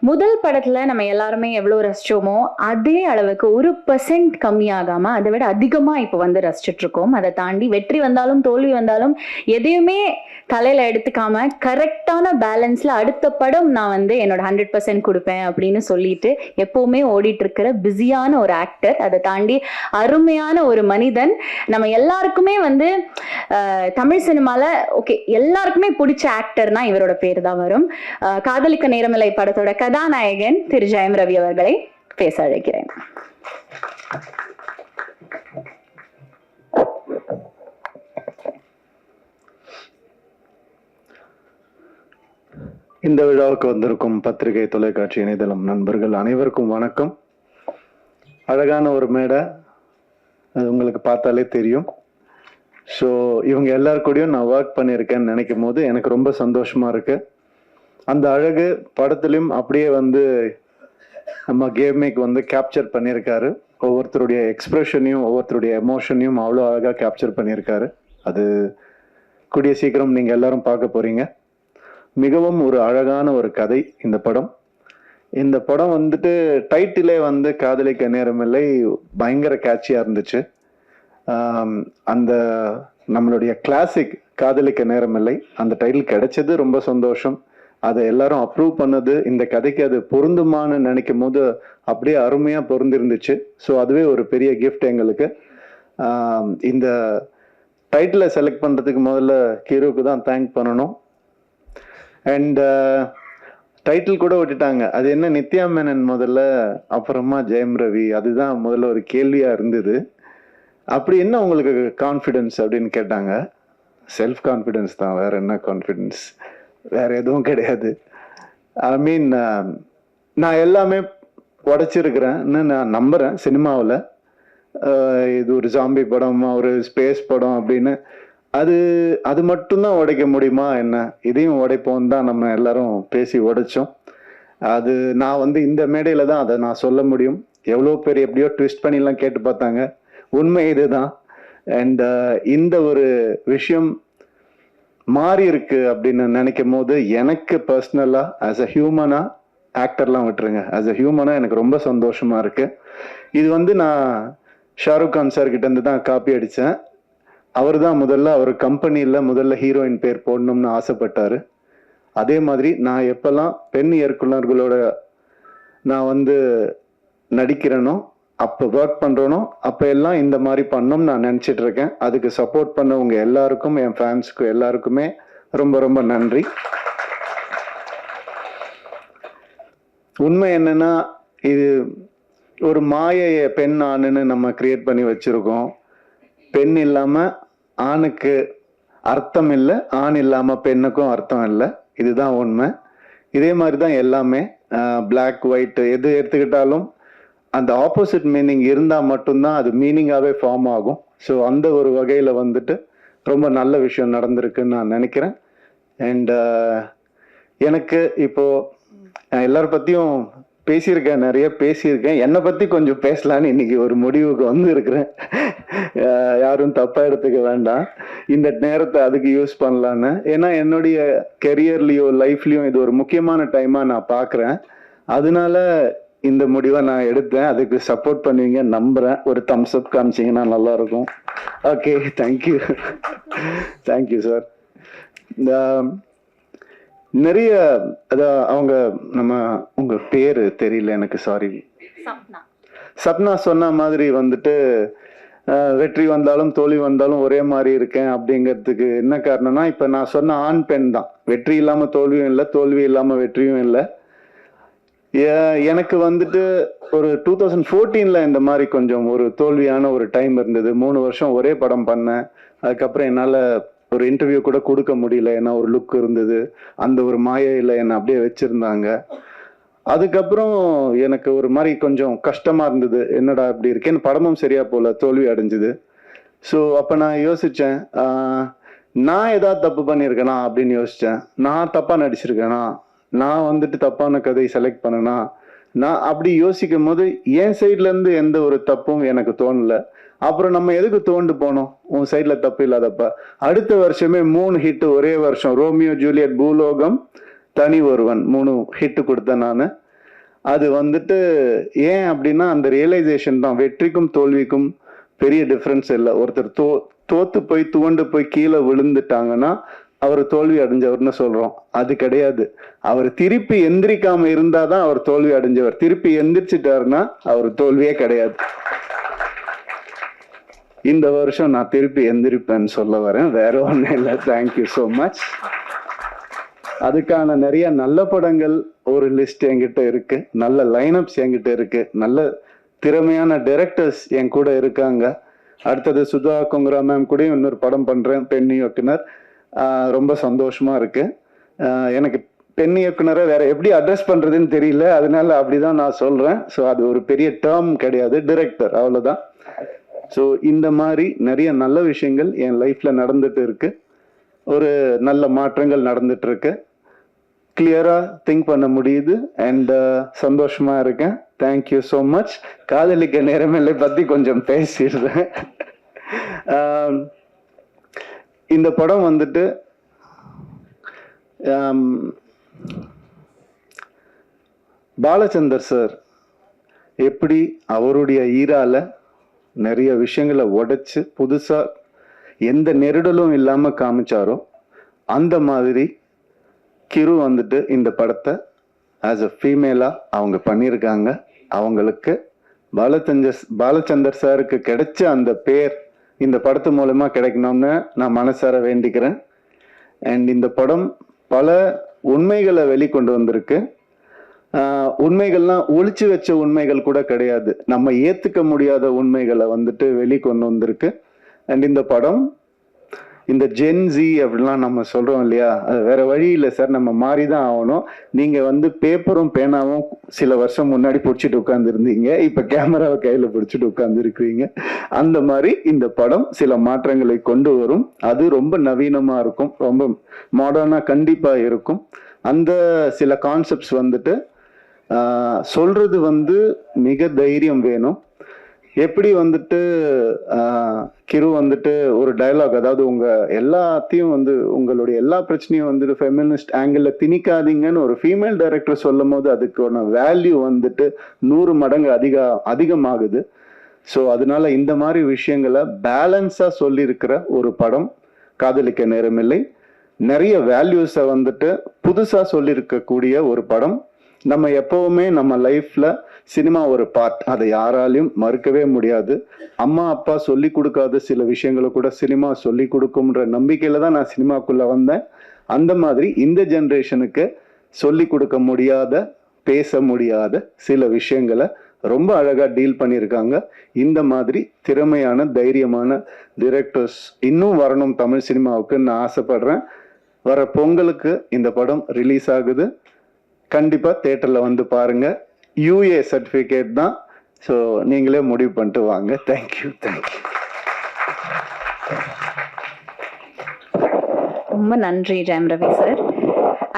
முதல் படத்துல நம்ம எல்லாருமே எவ்வளவு ரசிச்சோமோ அதே அளவுக்கு 1% கம்மியாகாம அதை விட அதிகமா இப்ப வந்து ரசிச்சுட்டு இருக்கோம். அதை தாண்டி வெற்றி வந்தாலும் தோல்வி வந்தாலும் எதையுமே தலையில எடுத்துக்காம கரெக்டான பேலன்ஸ்ல அடுத்த படம் நான் வந்து என்னோட 100% கொடுப்பேன் அப்படின்னு சொல்லிட்டு எப்பவுமே ஓடிட்டு இருக்கிற பிஸியான ஒரு ஆக்டர். அதை தாண்டி அருமையான ஒரு மனிதன். நம்ம எல்லாருக்குமே வந்து தமிழ் சினிமால ஓகே எல்லாருக்குமே பிடிச்ச ஆக்டர்னா இவரோட பேர் தான் வரும். காதலிக்க நேரமில்லை படத்தோட கதாநாயகன் திரு ஜெயம் ரவி அவர்களை பேச அழைக்கிறேன். இந்த விழாவுக்கு வந்திருக்கும் பத்திரிகை, தொலைக்காட்சி, இணையதளம் நண்பர்கள் அனைவருக்கும் வணக்கம். அழகான ஒரு மேடை, அது உங்களுக்கு பார்த்தாலே தெரியும். ஸோ இவங்க எல்லாருக்கூடையும் நான் ஒர்க் பண்ணியிருக்கேன்னு நினைக்கும் போது எனக்கு ரொம்ப சந்தோஷமா இருக்கு. அந்த அழகு படத்துலையும் அப்படியே வந்து நம்ம கேமிக் வந்து கேப்சர் பண்ணியிருக்காரு. ஒவ்வொருத்தருடைய எக்ஸ்பிரஷனையும் ஒவ்வொருத்தருடைய எமோஷனையும் அவ்வளோ அழகாக கேப்சர் பண்ணியிருக்காரு. அது கூடிய சீக்கிரம் நீங்கள் எல்லாரும் பார்க்க போறீங்க. மிகவும் ஒரு அழகான ஒரு கதை இந்த படம். இந்த படம் வந்துட்டு டைட்டிலே வந்து காதலிக்க நேரமில்லை பயங்கர கேட்சியாக இருந்துச்சு. அந்த நம்மளுடைய கிளாசிக் காதலிக்க நேரமில்லை அந்த டைட்டில் கிடைச்சது ரொம்ப சந்தோஷம். அதை எல்லாரும் அப்ரூவ் பண்ணது, இந்த கதைக்கு அது பொருந்துமான்னு நினைக்கும் போது அப்படியே அருமையாக பொருந்திருந்துச்சு. ஸோ அதுவே ஒரு பெரிய கிஃப்ட் எங்களுக்கு. இந்த டைட்டிலை செலக்ட் பண்ணுறதுக்கு முதல்ல ஹீரோக்கு தான் தேங்க் பண்ணணும். அண்ட் டைட்டில் கூட விட்டுட்டாங்க, அது என்ன நித்யா மேனன் முதல்ல, அப்புறமா ஜெயம் ரவி. அதுதான் முதல்ல ஒரு கேள்வியாக இருந்தது. அப்படி என்ன உங்களுக்கு கான்ஃபிடென்ஸ் அப்படின்னு கேட்டாங்க. செல்ஃப் கான்ஃபிடென்ஸ் தான், வேற என்ன கான்ஃபிடென்ஸ், வேற எதுவும் கிடையாது. ஐ மீன் நான் எல்லாமே உடைச்சிருக்கிறேன்னு நான் நம்புகிறேன். சினிமாவில் இது ஒரு ஜாம்பி படம், ஒரு ஸ்பேஸ் படம் அப்படின்னு அது மட்டும்தான் உடைக்க முடியுமா என்ன, இதையும் உடைப்போம் தான் நம்ம எல்லாரும் பேசி உடைச்சோம். அது நான் வந்து இந்த மேடையில் தான் அதை நான் சொல்ல முடியும். எவ்வளோ பேர் எப்படியோ ட்விஸ்ட் பண்ணிலாம் கேட்டு பார்த்தாங்க. உண்மை இதுதான். அண்ட் இந்த ஒரு விஷயம் மாறி இருக்கு அப்படின்னு நினைக்கும் போது எனக்கு பர்சனலா ஆஸ் அ ஹியூமனா, ஆக்டர்லாம் விட்டுருங்க, ஆஸ் அ ஹியூமனா எனக்கு ரொம்ப சந்தோஷமா இருக்கு. இது வந்து நான் ஷாருக் கான் சார் கிட்ட இருந்து தான் காப்பி அடித்தேன். அவர் தான் அவர் கம்பெனியில் முதல்ல ஹீரோயின் பேர் போடணும்னு ஆசைப்பட்டாரு. அதே மாதிரி நான் எப்பெல்லாம் பெண் இயக்குனர்களோட நான் வந்து நடிக்கிறேனோ, அப்போ ஒர்க் பண்ணுறனோ, அப்போ எல்லாம் இந்த மாதிரி பண்ணணும்னு நான் நினச்சிட்டு இருக்கேன். அதுக்கு சப்போர்ட் பண்ணவங்க எல்லாருக்கும், என் ஃபேன்ஸுக்கு எல்லாருக்குமே ரொம்ப ரொம்ப நன்றி. உண்மை என்னன்னா, இது ஒரு மாயையை பெண் ஆணுன்னு நம்ம கிரியேட் பண்ணி வச்சிருக்கோம். பெண் இல்லாம ஆணுக்கு அர்த்தம் இல்லை, ஆண் இல்லாம பெண்ணுக்கும் அர்த்தம் இல்லை. இதுதான் உண்மை. இதே மாதிரி தான் எல்லாமே, பிளாக் ஒயிட் எது எடுத்துக்கிட்டாலும் அந்த ஆப்போசிட் மீனிங் இருந்தால் மட்டும்தான் அது மீனிங்காகவே ஃபார்ம் ஆகும். ஸோ அந்த ஒரு வகையில் வந்துட்டு ரொம்ப நல்ல விஷயம் நடந்திருக்குன்னு நான் நினைக்கிறேன். அண்ட் எனக்கு இப்போ எல்லார பற்றியும் பேசியிருக்கேன், நிறைய பேசியிருக்கேன். என்னை பற்றி கொஞ்சம் பேசலான்னு இன்னைக்கு ஒரு முடிவுக்கு வந்து இருக்கிறேன். யாரும் தப்பாக எடுத்துக்க வேண்டாம், இந்த நேரத்தை அதுக்கு யூஸ் பண்ணலான்னு. ஏன்னா என்னுடைய கெரியர்லேயோ லைஃப்லேயும் இது ஒரு முக்கியமான டைமாக நான் பார்க்குறேன். அதனால இந்த முடிவை நான் எடுத்தேன். அதுக்கு சப்போர்ட் பண்ணுவீங்க நம்புகிறேன். ஒரு தம்ஸ் அப் காமிச்சிங்கன்னா நல்லாயிருக்கும். Okay, thank you. Thank you sir. இந்த நிறைய அவங்க நம்ம உங்க பேரு தெரியல எனக்கு, சாரி. சப்னா சொன்ன மாதிரி வந்துட்டு வெற்றி வந்தாலும் தோல்வி வந்தாலும் ஒரே மாதிரி இருக்கேன் அப்படிங்கிறதுக்கு என்ன காரணம்னா, இப்ப நான் சொன்ன ஆண் பெண் தான். வெற்றி இல்லாம தோல்வியும் இல்லை, தோல்வி இல்லாம வெற்றியும் இல்லை. எனக்கு வந்துட்டு ஒரு 2014 இந்த மாதிரி கொஞ்சம் ஒரு தோல்வியான ஒரு டைம் இருந்தது. 3 வருஷம் ஒரே படம் பண்ணேன். அதுக்கப்புறம் என்னால ஒரு இன்டர்வியூ கூட கொடுக்க முடியல. ஏன்னா ஒரு லுக் இருந்தது, அந்த ஒரு மாயையில் என்னை அப்படியே வச்சிருந்தாங்க. அதுக்கப்புறம் எனக்கு ஒரு மாதிரி கொஞ்சம் கஷ்டமா இருந்தது, என்னடா அப்படி இருக்கேன்னு. படமும் சரியா போல, தோல்வி அடைஞ்சுது. ஸோ அப்போ நான் யோசித்தேன், நான் ஏதாவது தப்பு பண்ணியிருக்கேனா அப்படின்னு யோசித்தேன். நான் தப்பாக நடிச்சிருக்கேனா, நான் வந்துட்டு தப்பான கதை செலக்ட் பண்ணனா, நான் அப்படி யோசிக்கும் போது என் சைட்லேருந்து எந்த ஒரு தப்பும் எனக்கு தோணலை. அப்புறம் நம்ம எதுக்கு தோண்டு போனோம், உன் சைட்ல தப்பு இல்லாதப்ப. அடுத்த வருஷமே 3 ஹிட் ஒரே வருஷம். ரோமியோ ஜூலியட், பூலோகம், தனி ஒருவன் 3 ஹிட் கொடுத்தேன் நான். அது வந்துட்டு ஏன் அப்படின்னா அந்த ரியலைசேஷன் தான். வெற்றிக்கும் தோல்விக்கும் பெரிய டிஃப்ரென்ஸ் இல்லை. ஒருத்தர் தோத்து போய் துவண்டு போய் கீழே விழுந்துட்டாங்கன்னா அவர் தோல்வி அடைஞ்சவர்னு சொல்றோம். அது கிடையாது. அவர் திருப்பி எந்திரிக்காம இருந்தாதான் அவர் தோல்வி அடைஞ்சவர். திருப்பி எந்திரிச்சிட்டாருன்னா அவர் தோல்வியே கிடையாது. இந்த வருஷம் நான் திருப்பி எந்திரிப்பேன்னு சொல்ல வரேன், வேற ஒன்றும் இல்லை. Thank you so much. அதுக்கான நிறைய நல்ல படங்கள் ஒரு லிஸ்ட் என்கிட்ட இருக்கு, நல்ல லைனப்ஸ் என்கிட்ட இருக்கு, நல்ல திறமையான டைரக்டர்ஸ் என் கூட இருக்காங்க. அடுத்தது சுதா கொங்கரா மேம் கூட இன்னொரு படம் பண்றேன், பெண் இயக்குனர். ரொம்ப சந்தோஷமா இருக்கு. எனக்கு பெண் இயக்குனரை வேற எப்படி அட்ரஸ் பண்றதுன்னு தெரியல, அதனால அப்படிதான் நான் சொல்றேன். ஸோ அது ஒரு பெரிய டேர்ம் கிடையாது, டிரெக்டர், அவ்வளவுதான். ஸோ இந்த மாதிரி நிறைய நல்ல விஷயங்கள் என் லைஃப்ல நடந்துட்டு இருக்கு. ஒரு நல்ல மாற்றங்கள் நடந்துட்டு இருக்கு. கிளியரா திங்க் பண்ண முடியுது அண்ட் சந்தோஷமா இருக்கேன். Thank you so much. காதலிக்க நேரமில்லை பத்தி கொஞ்சம் பேசிடுறேன். இந்த படம் வந்துட்டு பாலச்சந்தர் சார் எப்படி அவருடைய ஈரால நிறைய விஷயங்களை உடைச்சு புதுசா எந்த நெருடலும் இல்லாம காமிச்சாரோ அந்த மாதிரி கிரு வந்துட்டு இந்த படத்தை ஆஸ் அ ஃபீமேலா அவங்க பண்ணியிருக்காங்க. அவங்களுக்கு பாலச்சந்தர் சாருக்கு கிடைச்ச அந்த பேர் இந்த படத்து மூலமா கிடைக்கணும்னு நான் மனசார வேண்டிக்கிறேன். அண்ட் இந்த படம் பல உண்மைகளை வெளிக்கொண்டு வந்திருக்கு. உண்மைகள்லாம் ஒளிச்சு வச்ச உண்மைகள் கூட கிடையாது, நம்ம ஏத்துக்க முடியாத உண்மைகளை வந்துட்டு வெளிக்கொண்டு வந்திருக்கு. அண்ட் இந்த படம் இந்த ஜென்சி அப்படிலாம் நம்ம சொல்றோம் இல்லையா, அது வேற வழி இல்லை சார், நம்ம மாறிதான் ஆகணும். நீங்க வந்து பேப்பரும் பேனாவும் சில வருஷம் முன்னாடி பிடிச்சிட்டு உட்கார்ந்து இருந்தீங்க, இப்ப கேமராவை கையில பிடிச்சிட்டு உட்கார்ந்து இருக்கிறீங்க. அந்த மாதிரி இந்த படம் சில மாற்றங்களை கொண்டு வரும். அது ரொம்ப நவீனமா இருக்கும், ரொம்ப மாடர்னா கண்டிப்பா இருக்கும். அந்த சில கான்செப்ட்ஸ் வந்துட்டு சொல்றது வந்து மிக தைரியம் வேணும். எப்படி வந்துட்டு கிரு வந்துட்டு ஒரு டயலாக், அதாவது உங்க எல்லாத்தையும் வந்து உங்களுடைய எல்லா பிரச்சனையும் வந்துட்டு ஃபெமினிஸ்ட் ஆங்கிள் திணிக்காதீங்கன்னு ஒரு ஃபீமேல் டைரக்டர் சொல்லும் போது அதுக்கான வேல்யூ வந்துட்டு 100 மடங்கு அதிகமாகுது. ஸோ அதனால இந்த மாதிரி விஷயங்களை பேலன்ஸா சொல்லியிருக்கிற ஒரு படம் காதலிக்க நேரமில்லை. நிறைய வேல்யூஸை வந்துட்டு புதுசா சொல்லியிருக்கக்கூடிய ஒரு படம். நம்ம எப்பவுமே நம்ம லைஃப்ல சினிமா ஒரு பார்ட், அதை யாராலையும் மறுக்கவே முடியாது. அம்மா அப்பா சொல்லி கொடுக்காத சில விஷயங்களை கூட சினிமா சொல்லி கொடுக்கும்ன்ற நம்பிக்கையில தான் நான் சினிமாக்குள்ள வந்தேன். அந்த மாதிரி இந்த ஜென்ரேஷனுக்கு சொல்லி கொடுக்க முடியாத, பேச முடியாத சில விஷயங்களை ரொம்ப அழகா டீல் பண்ணியிருக்காங்க. இந்த மாதிரி திறமையான தைரியமான டிரெக்டர்ஸ் இன்னும் வரணும் தமிழ் சினிமாவுக்கு நான் ஆசைப்படுறேன். வர பொங்கலுக்கு இந்த படம் ரிலீஸ் ஆகுது. கண்டிப்பா தியேட்டர்ல வந்து பாருங்க. UA சர்டிபிகேட் தான். ஸோ நீங்களே முடிவு பண்ணிட்டு வாங்க. தேங்க்யூ. ரொம்ப நன்றி ஜெயம் ரவி சார்.